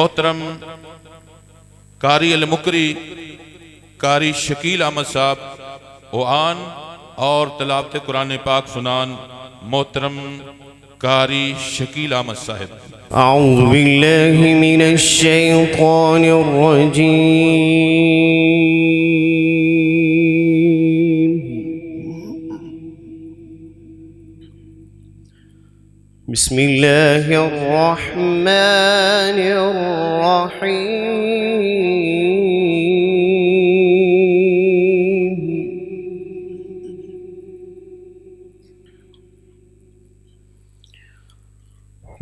मोहतरम कारी अल मुकरी कारी शकील अहमद साहब ओआन और तलावत कुरान पाक सुनान मोहतरम कारी शकील अहमद साहब। अऊज़ु बिल्लाहि मिनश शैतानिर रजीम। बिस्मिल्लाहिर रहमानिर रहीम।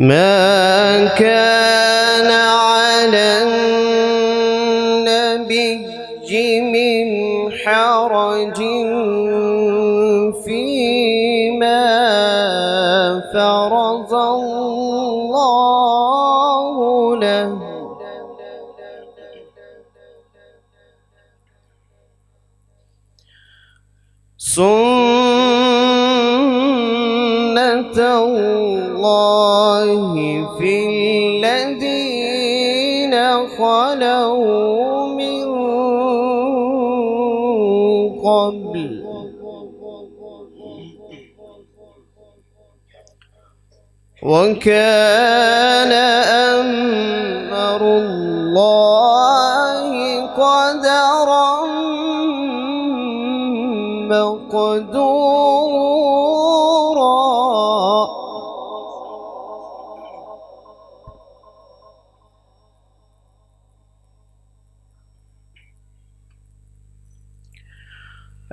मा कान अलन नबिय्यि मिन हरजिन फीमा फ़रज़ल्लाहु लहु सुन्नतल्लाहि फ़िल्लज़ीन ख़लौ मिन क़ब्ल वकान अम्रुल्लाहि क़दरन मक़दूरा।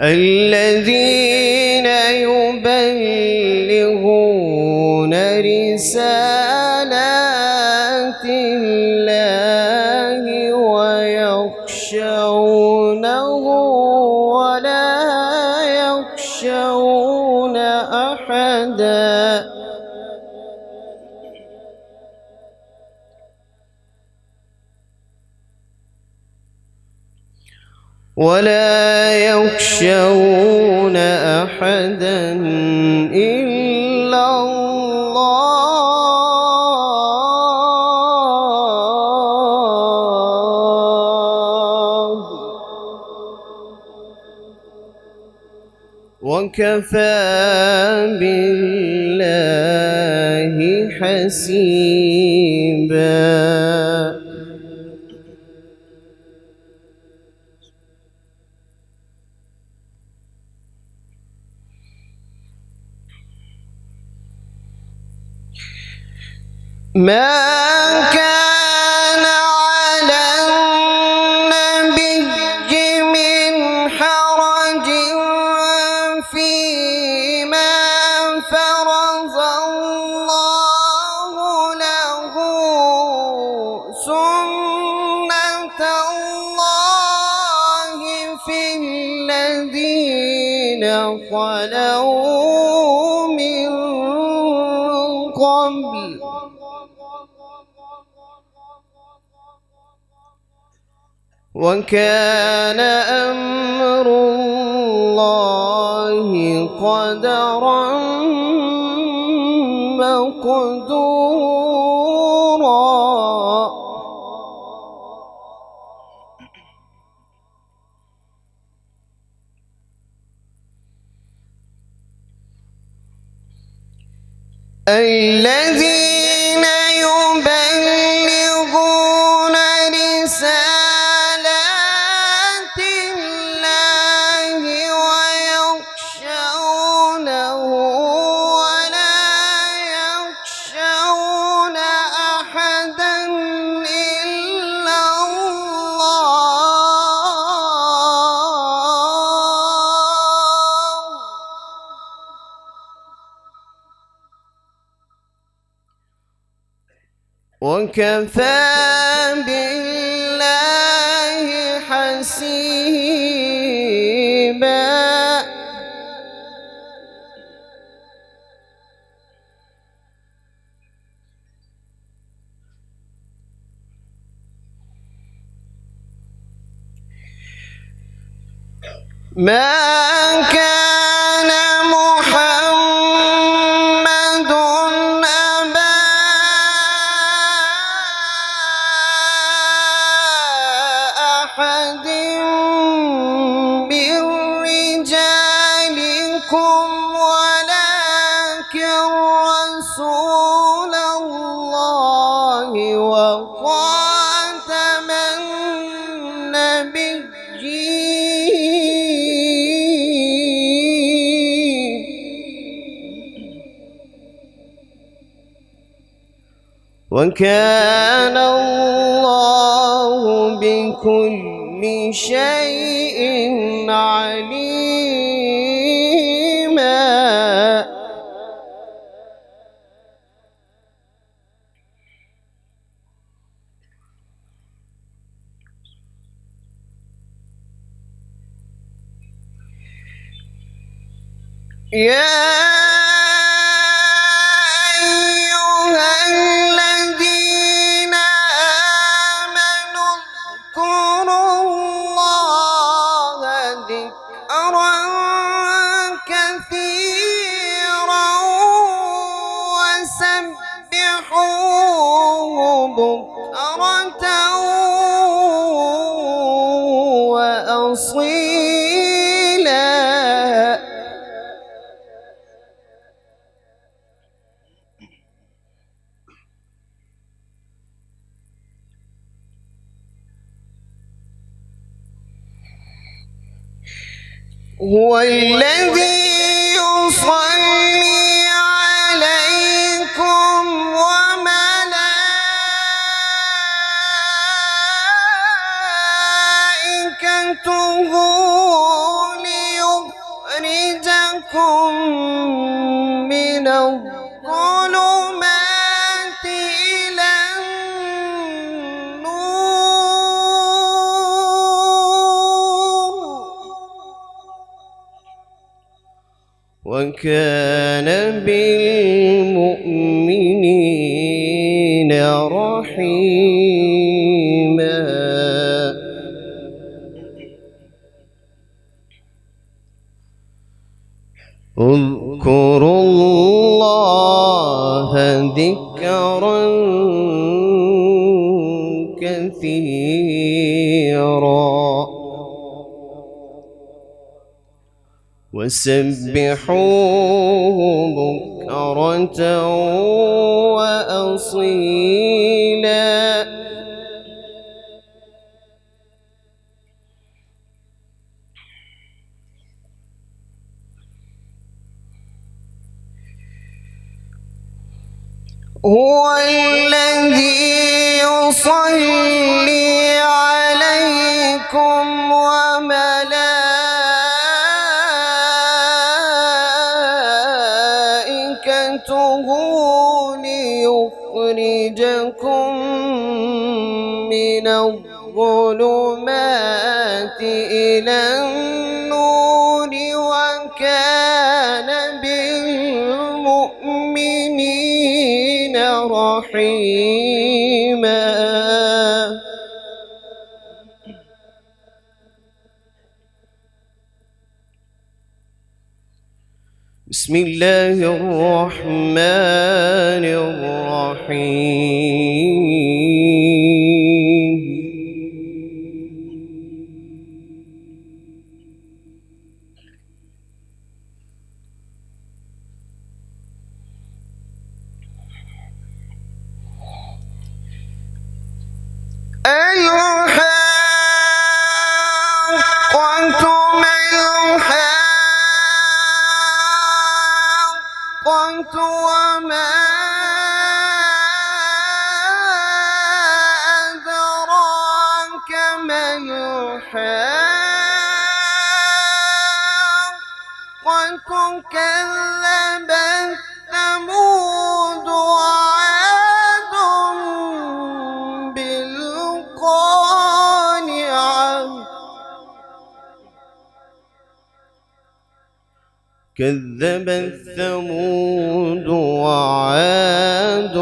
الذين يبلغون رسالات الله ويخشونه ولا يخشون أحدا إلا الله وكفى بالله حسيبا. ما كان على النبي من حرج فيما فرض الله له سنة الله في الذين خلوا من قبل وكان أمر الله قدرا مقدورا. الذين يبلغون رسالات الله ويخشونه ولا يخشون أحدا إلا الله وكفى بالله حسيبا. ما كان محمد أبا أحد من رجالكم ولكن رسول الله وخاتم النبيين وكان الله بكل شيء عليما. يا أيها الذين آمنوا اذكروا الله ذكرا كثيرا وسبحوه بكرة وأصيلا. هو الذي يصلي عليكم وملائكته ليخرجكم من الظلمات إلى وكان بالمؤمنين رحيما. اذكروا الله ذكرا كثيرا وسبحوه بكرة وأصيلا. هو الذي يصلي عليكم وملائكته ليخرجكم من الظلمات إلى النور وكان بالمؤمنين رحيما. بسم الله الرحمن الرحيم. الحاقة ما الحاقة وما أدراك ما الحاقة كذبت ثمود وعاد بالقارعة كذبت ثمود وعاد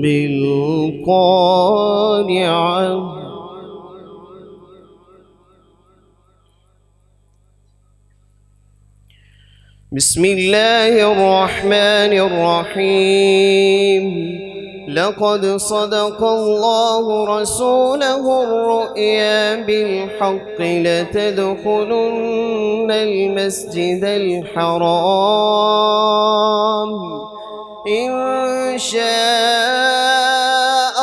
بالقارعة بسم الله الرحمن الرحيم. لقد صدق الله رسوله الرؤيا بالحق لتدخلن المسجد الحرام إن شاء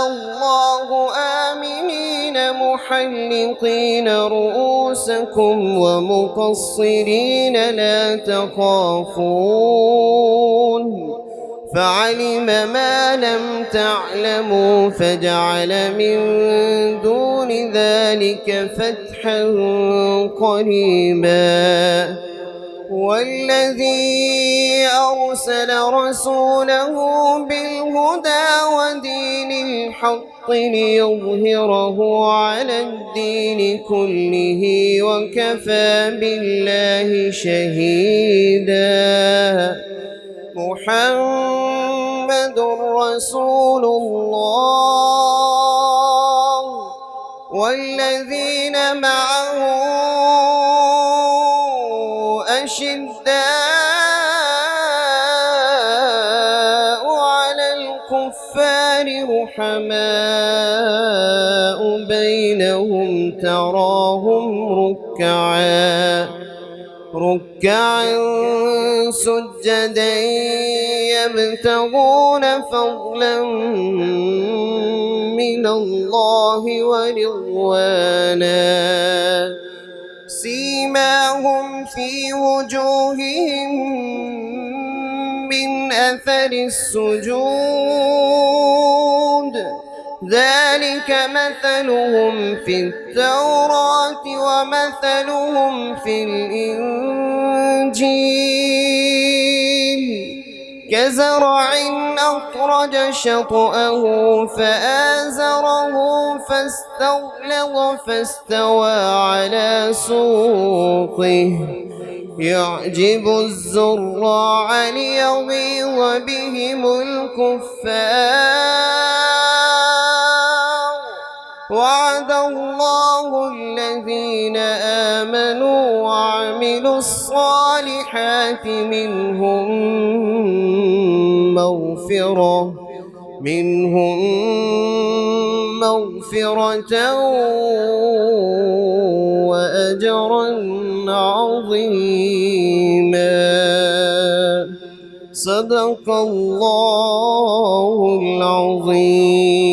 الله آمنين محلقين رؤوسكم ومقصرين لا تخافون فعلم ما لم تعلموا فجعل من دون ذلك فتحا قريبا والذي أرسل رسوله بالهدى ودين الحق ليظهره على الدين كله وكفى بالله شهيدا محمد رسول الله والذين معه أشداء على الكفار رحماء بينهم تراهم ركعا سجدا يبتغون فضلا من الله ورضوانا سيماهم في وجوههم من أثر السجود ذلك مثلهم في التوراة ومثلهم في الإنجيل كزرع أخرج شطأه فآزره فاستغلظ فاستوى على سوقه يعجب الزراع ليغيظ بهم الكفار وعد الله الذين آمنوا وعملوا الصالحات منهم مغفرة وأجرا عظيما صدق الله العظيم.